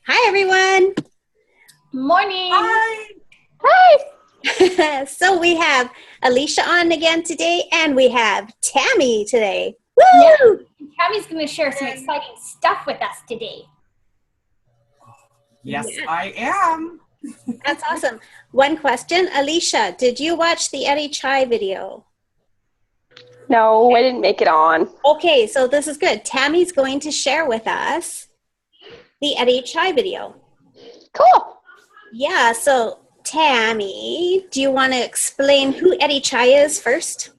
Hi, everyone. Morning. Hi. Hi. So we have Alicia on again today, and we have Tammy today. Woo! Yeah. Tammy's going to share some exciting stuff with us today. Yes, Yeah. I am. That's awesome. One question, Alicia, did you watch the Eddy Chai video? No, I didn't make it on. Okay, so this is good. Tammy's going to share with us the Eddy Chai video. Cool. Yeah, so Tammy, do you want to explain who Eddy Chai is first?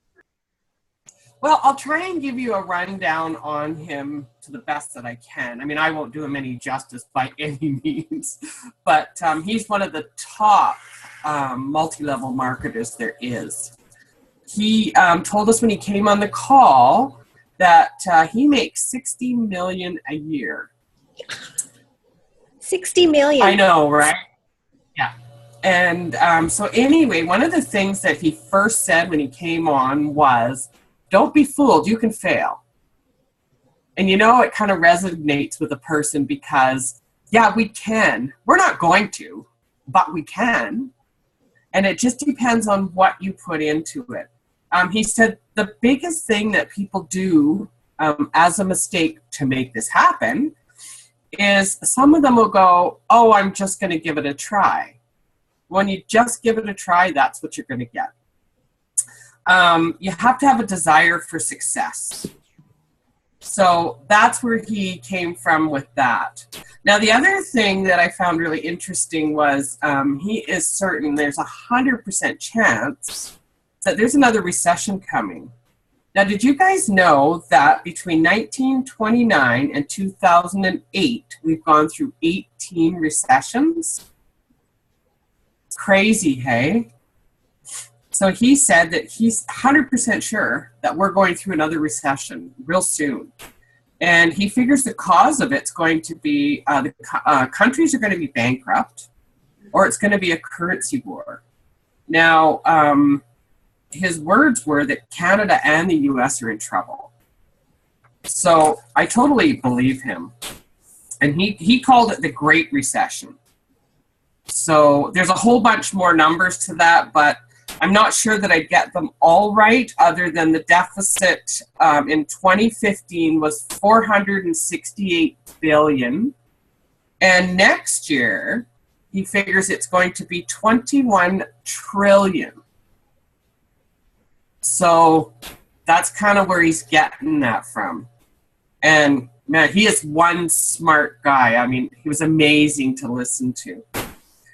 Well, I'll try and give you a rundown on him to the best that I can. I mean, I won't do him any justice by any means, but he's one of the top multi-level marketers there is. He told us when he came on the call that he makes $60 million a year. 60 million. I know, right? Yeah. And so anyway, one of the things that he first said when he came on was, don't be fooled, you can fail. And you know, it kind of resonates with a person because, yeah, we can. We're not going to, but we can. And it just depends on what you put into it. He said the biggest thing that people do as a mistake to make this happen is some of them will go, oh, I'm just going to give it a try. When you just give it a try, that's what you're going to get. You have to have a desire for success. So that's where he came from with that. Now, the other thing that I found really interesting was he is certain there's 100% chance that there's another recession coming. Now, did you guys know that between 1929 and 2008, we've gone through 18 recessions? Crazy, hey? So he said that he's 100% sure that we're going through another recession real soon. And he figures the cause of it's going to be the countries are going to be bankrupt, or it's going to be a currency war. Now, his words were that Canada and the US are in trouble. So I totally believe him. And he called it the Great Recession. So there's a whole bunch more numbers to that, but I'm not sure that I'd get them all right, other than the deficit in 2015 was $468 billion. And next year, he figures it's going to be $21 trillion. So that's kind of where he's getting that from. And man, he is one smart guy. I mean, he was amazing to listen to.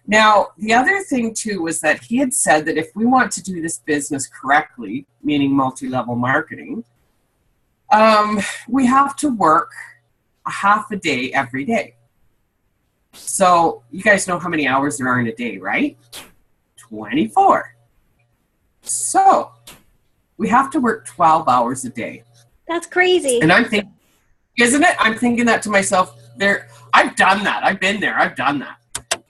Now, the other thing too was that he had said that if we want to do this business correctly, meaning multi-level marketing, we have to work a half a day every day. So you guys know how many hours there are in a day, right? 24. So we have to work 12 hours a day. That's crazy. And I'm thinking, isn't it? I'm thinking that to myself, I've done that. I've been there. I've done that.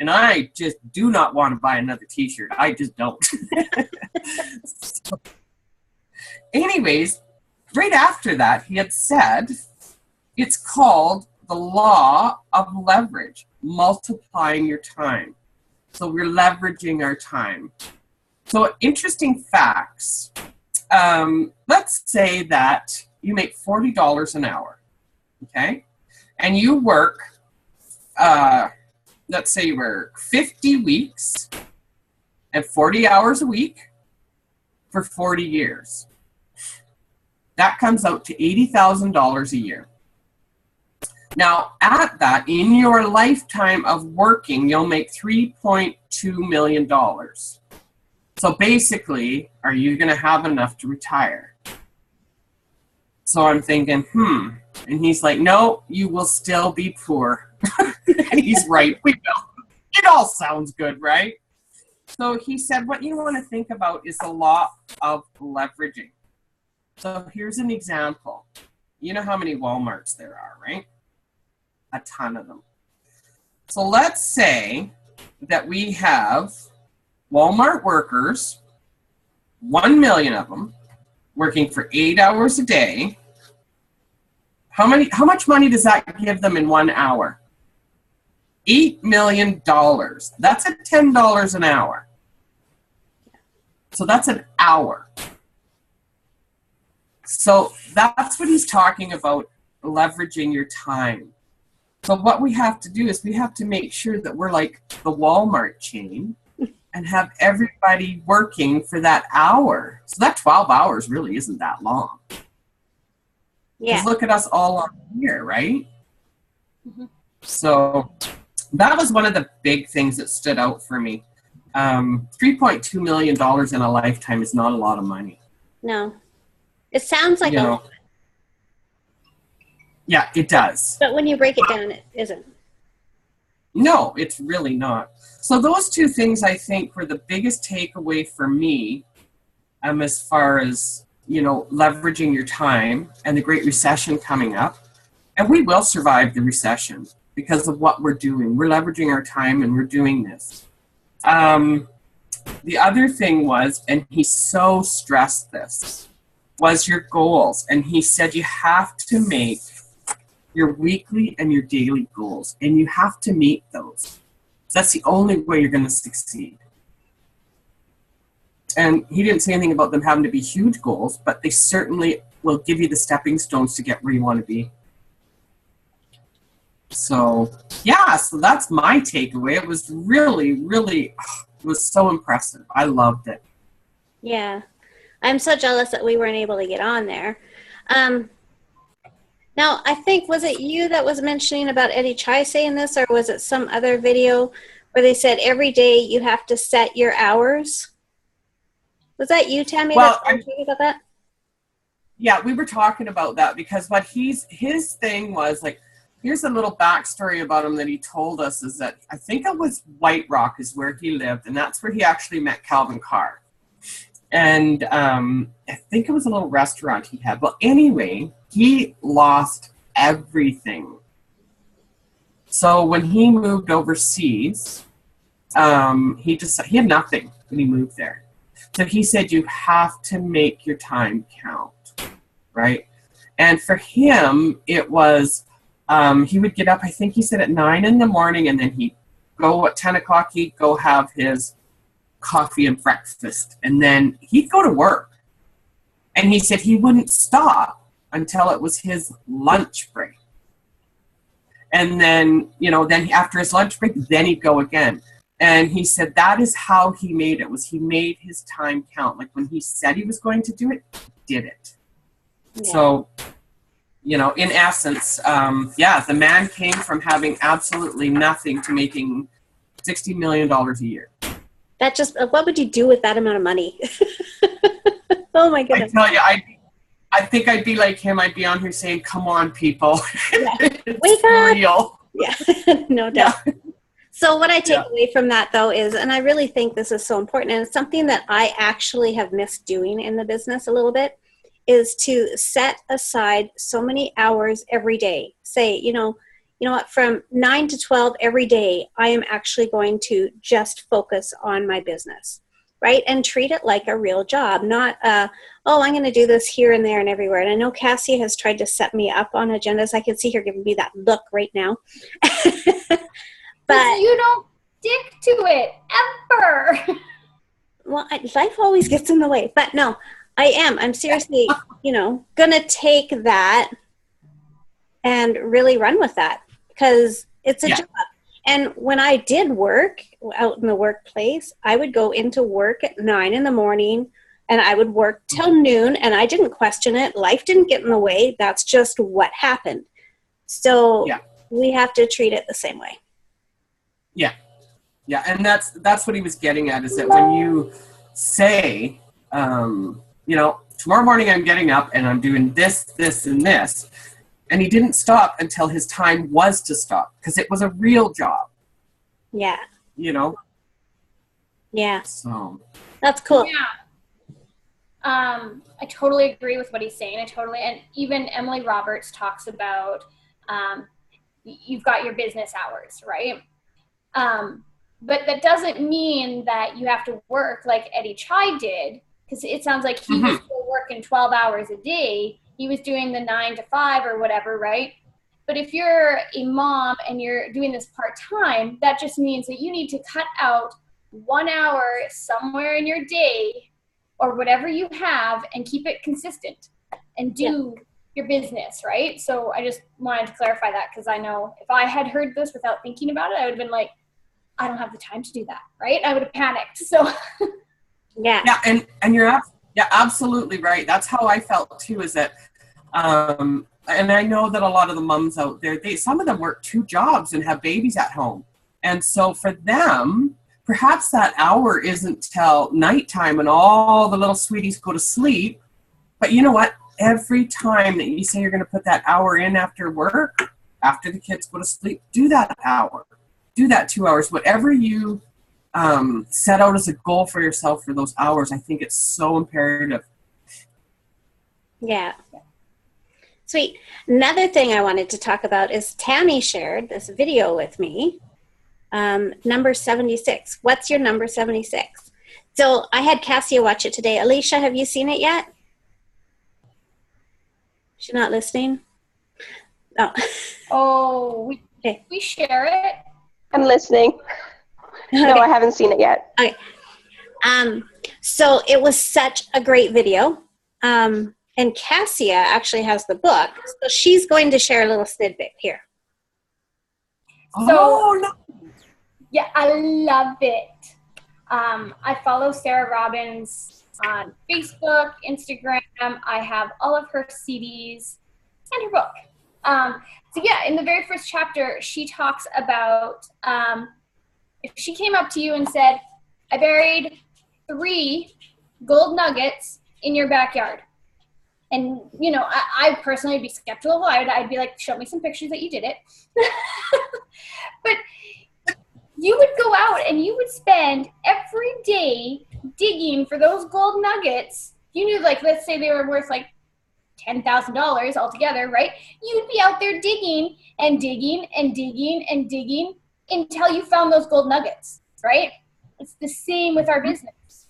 And I just do not want to buy another t-shirt. I just don't. So, anyways, right after that, he had said, it's called the law of leverage, multiplying your time. So we're leveraging our time. So interesting facts. Let's say that you make $40 an hour, okay? And you work, let's say you work 50 weeks and 40 hours a week for 40 years. That comes out to $80,000 a year. Now, at that, in your lifetime of working, you'll make $3.2 million. So basically, are you going to have enough to retire? So I'm thinking, And he's like, no, you will still be poor. And he's right, we will. It all sounds good, right? So he said, what you want to think about is the law of leveraging. So here's an example. You know how many Walmarts there are, right? A ton of them. So let's say that we have Walmart workers, 1 million of them, working for 8 hours a day. How much money does that give them in 1 hour? $8 million. That's at $10 an hour. So that's an hour. So that's what he's talking about, leveraging your time. So what we have to do is we have to make sure that we're like the Walmart chain and have everybody working for that hour. So that 12 hours really isn't that long. Yeah. Just look at us all on here, right? Mhm. So that was one of the big things that stood out for me. $3.2 million in a lifetime is not a lot of money. No. It sounds like You a know. lot, Yeah, it does. but when you break it down, it isn't. No, it's really not. So those two things, I think, were the biggest takeaway for me, as far as, leveraging your time and the Great Recession coming up. And we will survive the recession because of what we're doing. We're leveraging our time and we're doing this. The other thing was, and he so stressed this, was your goals. And he said you have to make your weekly and your daily goals, and you have to meet those. That's the only way you're going to succeed. And he didn't say anything about them having to be huge goals, but they certainly will give you the stepping stones to get where you want to be. So, yeah, so that's my takeaway. It was really, really, it was so impressive. I loved it. Yeah. I'm so jealous that we weren't able to get on there. Now, I think, was it you that was mentioning about Eddy Chai saying this, or was it some other video where they said every day you have to set your hours? Was that you, Tammy, Well, that was talking about that? Yeah, we were talking about that because what his thing was, like, here's a little backstory about him that he told us, is that I think it was White Rock is where he lived, and that's where he actually met Calvin Carr. And I think it was a little restaurant he had. Well, anyway, he lost everything. So when he moved overseas, he had nothing when he moved there. So he said, you have to make your time count, right? And for him, it was, he would get up, I think he said at 9 in the morning, and then he'd go at 10 o'clock, he'd go have his coffee and breakfast, and then he'd go to work. And he said he wouldn't stop until it was his lunch break. And then, then after his lunch break, then he'd go again. And he said that is how he made it, was he made his time count. Like when he said he was going to do it, he did it. Yeah. So, in essence, the man came from having absolutely nothing to making $60 million a year. That just, what would you do with that amount of money? Oh my goodness. I tell you, I think I'd be like him. I'd be on here saying, come on, people. Yeah. It's wake up. real. Yeah, no doubt. Yeah. So what I take away from that, though, is, and I really think this is so important, and it's something that I actually have missed doing in the business a little bit, is to set aside so many hours every day. Say, you know what, from 9 to 12 every day, I am actually going to just focus on my business, right? And treat it like a real job, not, I'm going to do this here and there and everywhere. And I know Cassie has tried to set me up on agendas. I can see her giving me that look right now. But you don't stick to it ever. Well, life always gets in the way. But no, I'm seriously, going to take that and really run with that, because it's a job. And when I did work out in the workplace, I would go into work at 9 in the morning and I would work till noon, and I didn't question it. Life didn't get in the way. That's just what happened. So we have to treat it the same way. Yeah. Yeah. And that's what he was getting at, is that when you say, tomorrow morning I'm getting up and I'm doing this, this, and this. And he didn't stop until his time was to stop, because it was a real job. Yeah. Yeah. So. That's cool. Yeah. I totally agree with what he's saying. And even Emily Roberts talks about, you've got your business hours, right? But that doesn't mean that you have to work like Eddy Chai did, because it sounds like he was still working 12 hours a day. He was doing the 9 to 5 or whatever, right? But if you're a mom and you're doing this part-time, that just means that you need to cut out 1 hour somewhere in your day or whatever you have and keep it consistent and do your business, right? So I just wanted to clarify that, because I know if I had heard this without thinking about it, I would have been like, I don't have the time to do that, right? I would have panicked. So yeah, and you're absolutely right. That's how I felt too, is that and I know that a lot of the moms out there, some of them work 2 jobs and have babies at home. And so for them, perhaps that hour isn't till nighttime and all the little sweeties go to sleep. But you know what? Every time that you say you're going to put that hour in after work, after the kids go to sleep, do that hour. Do that 2 hours. Whatever you set out as a goal for yourself for those hours, I think it's so imperative. Yeah. Sweet. Another thing I wanted to talk about is Tammy shared this video with me. Number 76. What's your number 76? So I had Cassia watch it today. Alicia, have you seen it yet? She's not listening? Oh. Oh, we share it. I'm listening. Okay. No, I haven't seen it yet. Okay. So it was such a great video. And Cassia actually has the book. So she's going to share a little snippet here. So, no. yeah, I love it. I follow Sarah Robbins on Facebook, Instagram. I have all of her CDs and her book. So yeah, in the very first chapter, she talks about if she came up to you and said, I buried 3 gold nuggets in your backyard. And, you know, I personally would be skeptical. I'd be like, show me some pictures that you did it. But you would go out and you would spend every day digging for those gold nuggets. You knew, like, let's say they were worth like $10,000 altogether, right? You'd be out there digging and digging and digging and digging until you found those gold nuggets, right? It's the same with our business.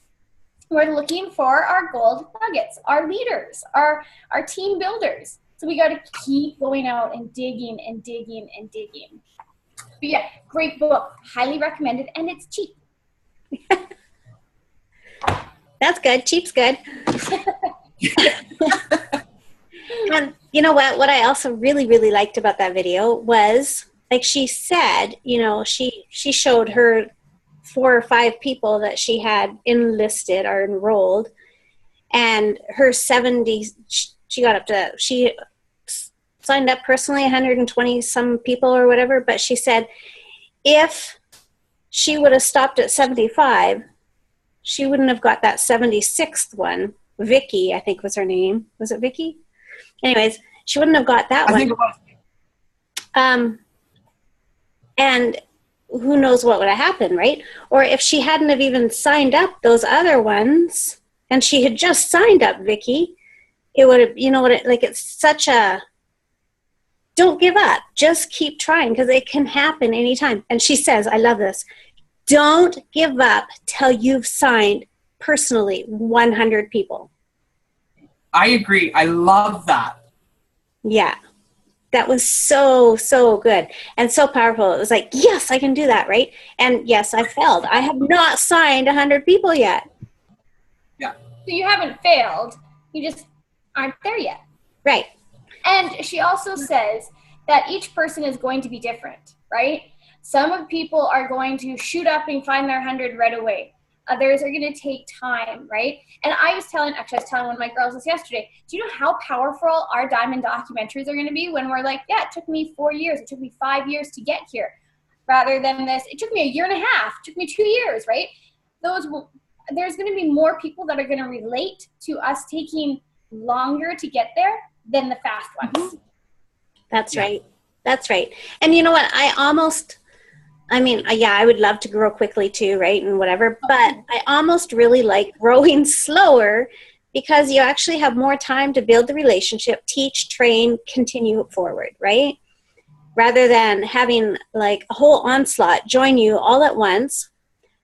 We're looking for our gold nuggets, our leaders, our team builders. So we got to keep going out and digging and digging and digging. But yeah, great book, highly recommended, and it's cheap. That's good. Cheap's good. And you know what I also really, really liked about that video was, like she said, you know, she showed her 4 or 5 people that she had enlisted or enrolled, and her 70, she signed up personally 120 some people or whatever, but she said if she would have stopped at 75, she wouldn't have got that 76th one. Vicky, I think was her name. Was it Vicky? Anyways, she wouldn't have got that one. I think it was. And who knows what would have happened, right? Or if she hadn't have even signed up those other ones and she had just signed up Vicky, it would have, you know what, like it's such a, don't give up. Just keep trying, because it can happen anytime. And she says, I love this, don't give up till you've signed personally 100 people. I agree. I love that. Yeah. That was so, so good and so powerful. It was like, yes, I can do that, right? And yes, I failed. I have not signed 100 people yet. Yeah. So you haven't failed. You just aren't there yet. Right. And she also says that each person is going to be different, right? Some people are going to shoot up and find their 100 right away. Others are going to take time, right? And I was telling one of my girls this yesterday, do you know how powerful our diamond documentaries are going to be when we're like, yeah, it took me 4 years, it took me 5 years to get here, rather than this, it took me 1.5 years, it took me 2 years, right? There's going to be more people that are going to relate to us taking longer to get there than the fast ones. That's right. That's right. And you know what? I would love to grow quickly too, right? And whatever, but I almost really like growing slower, because you actually have more time to build the relationship, teach, train, continue forward, right? Rather than having like a whole onslaught join you all at once,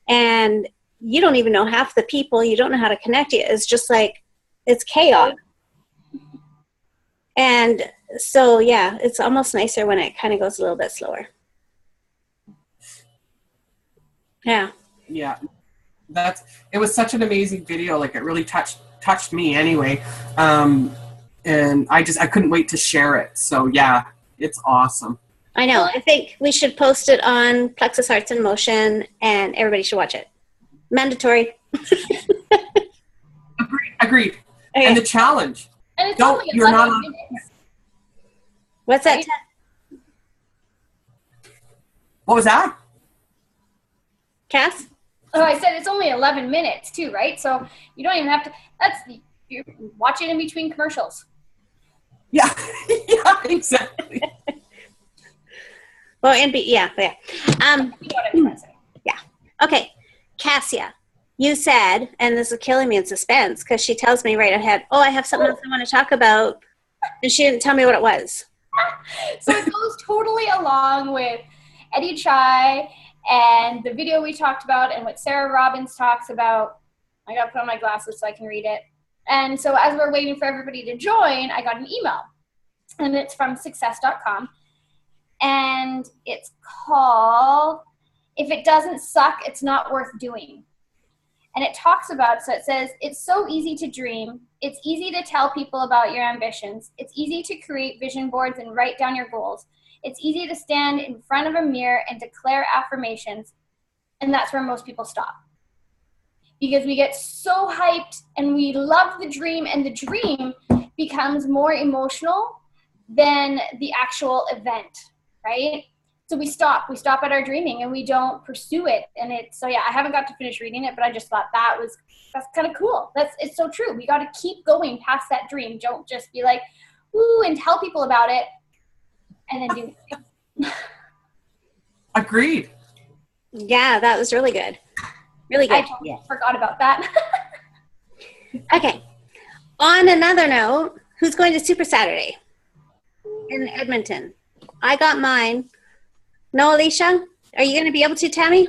and you don't even know half the people, you don't know how to connect it. It's just like, it's chaos. And So yeah, it's almost nicer when it kind of goes a little bit slower. Yeah. Yeah. It was such an amazing video. Like, it really touched me anyway. And I couldn't wait to share it. So yeah, it's awesome. I know. I think we should post it on Plexus Arts in Motion, and everybody should watch it. Mandatory. Agreed. Okay. And the challenge. And it's Don't, only you're not 11 on, minutes. What's that? what was that? Cass? Oh, I said it's only 11 minutes too, right? So you don't even have to, you watch it in between commercials. Yeah. Yeah, exactly. Well, yeah. You know what I'm trying to say. Yeah. Okay. Cassia, you said, and this is killing me in suspense because she tells me right ahead, oh, I have something else I want to talk about. And she didn't tell me what it was. So it goes totally along with Eddy Chai and the video we talked about and what Sarah Robbins talks about. I got to put on my glasses so I can read it. And so as we're waiting for everybody to join, I got an email. And it's from success.com. And it's called, If It Doesn't Suck, It's Not Worth Doing. And it talks about, so it says, it's so easy to dream. It's easy to tell people about your ambitions. It's easy to create vision boards and write down your goals. It's easy to stand in front of a mirror and declare affirmations. And that's where most people stop. Because we get so hyped and we love the dream, and the dream becomes more emotional than the actual event, right? So we stop at our dreaming and we don't pursue it. And so yeah, I haven't got to finish reading it, but I just thought that's kind of cool. It's so true. We got to keep going past that dream. Don't just be like, ooh, and tell people about it and then do it. Agreed. Yeah, that was really good. Really good. I totally forgot about that. Okay. On another note, who's going to Super Saturday in Edmonton? I got mine. No, Alicia? Are you going to be able to, Tammy?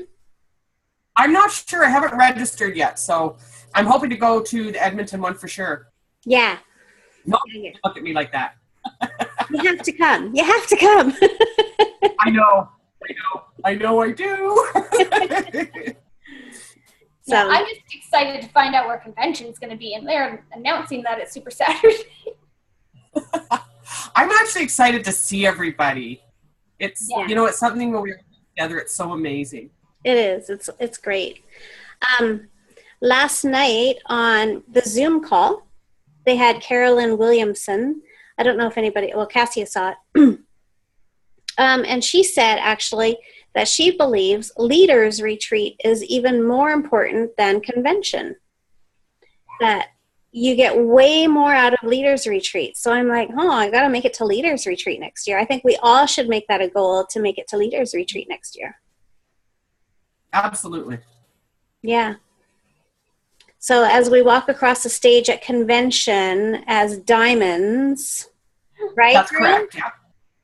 I'm not sure. I haven't registered yet, so I'm hoping to go to the Edmonton one for sure. Yeah. No, look at me like that. You have to come. You have to come. I know I do. So yeah, I'm just excited to find out where convention is going to be, and they're announcing that it's Super Saturday. I'm actually excited to see everybody. It's it's something when we're together. It's so amazing. it is. It's great. Last night on the Zoom call, they had Carolyn Williamson. I don't know if anybody, well, Cassia saw it. And she said actually that she believes leaders retreat is even more important than convention. That you get way more out of leaders retreat. So I'm like, I got to make it to leaders retreat next year. I think we all should make that a goal to make it to leaders retreat next year. Absolutely. Yeah. So as we walk across the stage at convention as diamonds, right? That's correct. Yeah.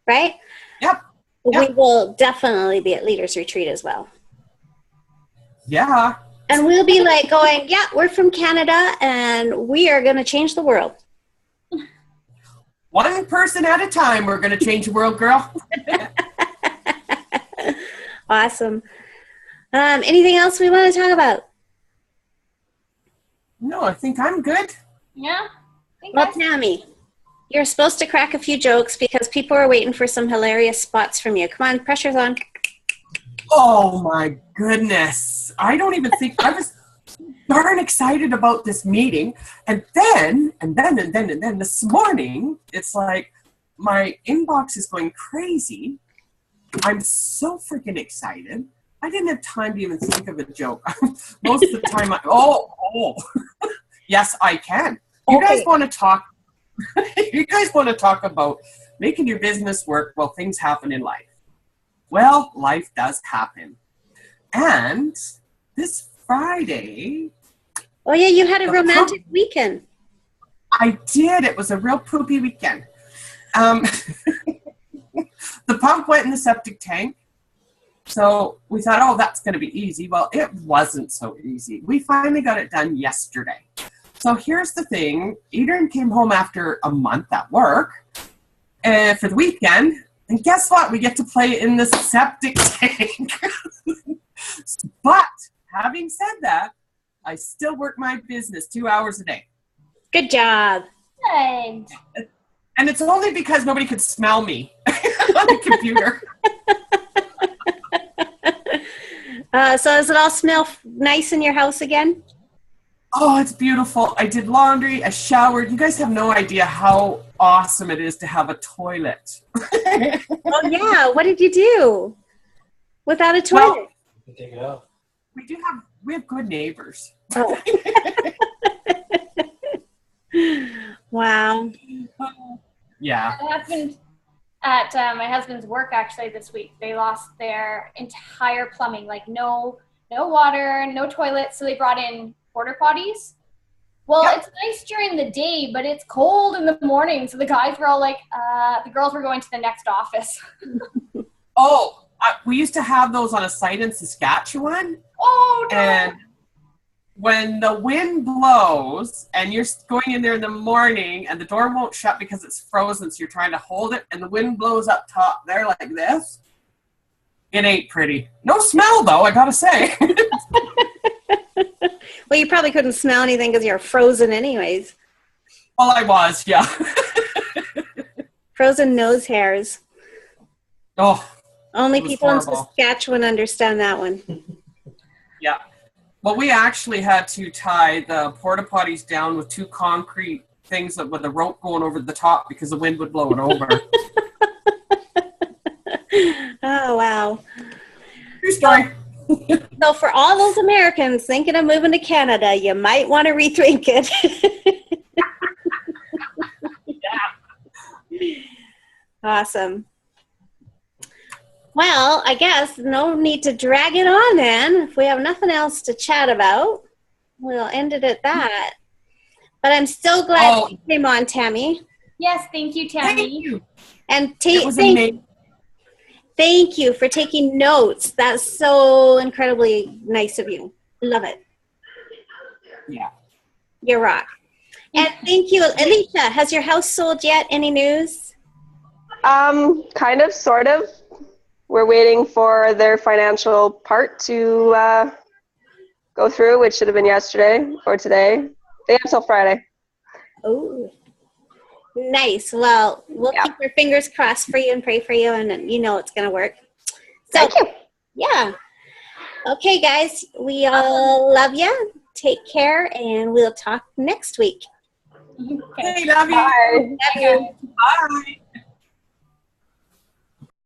Right? Yep. We will definitely be at leaders retreat as well. Yeah. And we'll be like going, yeah, we're from Canada and we are going to change the world. One person at a time, we're going to change the world, girl. Awesome. Anything else we want to talk about? No, I think I'm good. Yeah. Well, Tammy, you're supposed to crack a few jokes because people are waiting for some hilarious spots from you. Come on, pressure's on. Oh my goodness. I don't even think I was darn excited about this meeting. And then this morning, it's like my inbox is going crazy. I'm so freaking excited. I didn't have time to even think of a joke. Most of the time, yes, I can. You guys want to talk? You guys want to talk about making your business work while things happen in life? Well, life does happen. And this Friday... Oh, yeah, you had a romantic weekend. I did. It was a real poopy weekend. The pump went in the septic tank. So we thought, that's going to be easy. Well, it wasn't so easy. We finally got it done yesterday. So here's the thing. Adrian came home after a month at work. for the weekend. And guess what? We get to play in the septic tank. But having said that, I still work my business 2 hours a day. Good job. Good. And it's only because nobody could smell me on the computer. So does it all smell nice in your house again? Oh, it's beautiful. I did laundry, I showered. You guys have no idea how awesome it is to have a toilet. Oh, yeah. What did you do without a toilet? Take it out. We have good neighbors. Oh. Wow. Yeah. That happened at my husband's work actually this week. They lost their entire plumbing, like no water, no toilets. So they brought in porta potties. Well, It's nice during the day, but it's cold in the morning. So the guys were all like, the girls were going to the next office. Oh, we used to have those on a site in Saskatchewan. Oh, no. And when the wind blows and you're going in there in the morning and the door won't shut because it's frozen, so you're trying to hold it, and the wind blows up top there like this, it ain't pretty. No smell, though, I gotta say. Well, you probably couldn't smell anything because you're frozen anyways. Well, I was, yeah. Frozen nose hairs. Oh, Only it was people in horrible. Saskatchewan understand that one. Yeah. Well, we actually had to tie the porta potties down with two concrete things with a rope going over the top because the wind would blow it over. Oh, wow. True story. So for all those Americans thinking of moving to Canada, you might want to rethink it. Yeah. Awesome. Well, I guess no need to drag it on then. If we have nothing else to chat about, we'll end it at that. But I'm so glad you came on, Tammy. Yes, thank you, Tammy. Thank you. And It was amazing. thank you for taking notes. That's so incredibly nice of you. Love it. Yeah. You rock. And thank you. Alicia, has your house sold yet? Any news? Kind of, sort of. We're waiting for their financial part to go through, which should have been yesterday or today. They have till Friday. Oh, nice. Well, we'll keep our fingers crossed for you and pray for you, and you know it's going to work. So, Thank you. Yeah. Okay, guys. We all love you. Take care, and we'll talk next week. Okay. Hey, love you. Bye. Love you. Bye.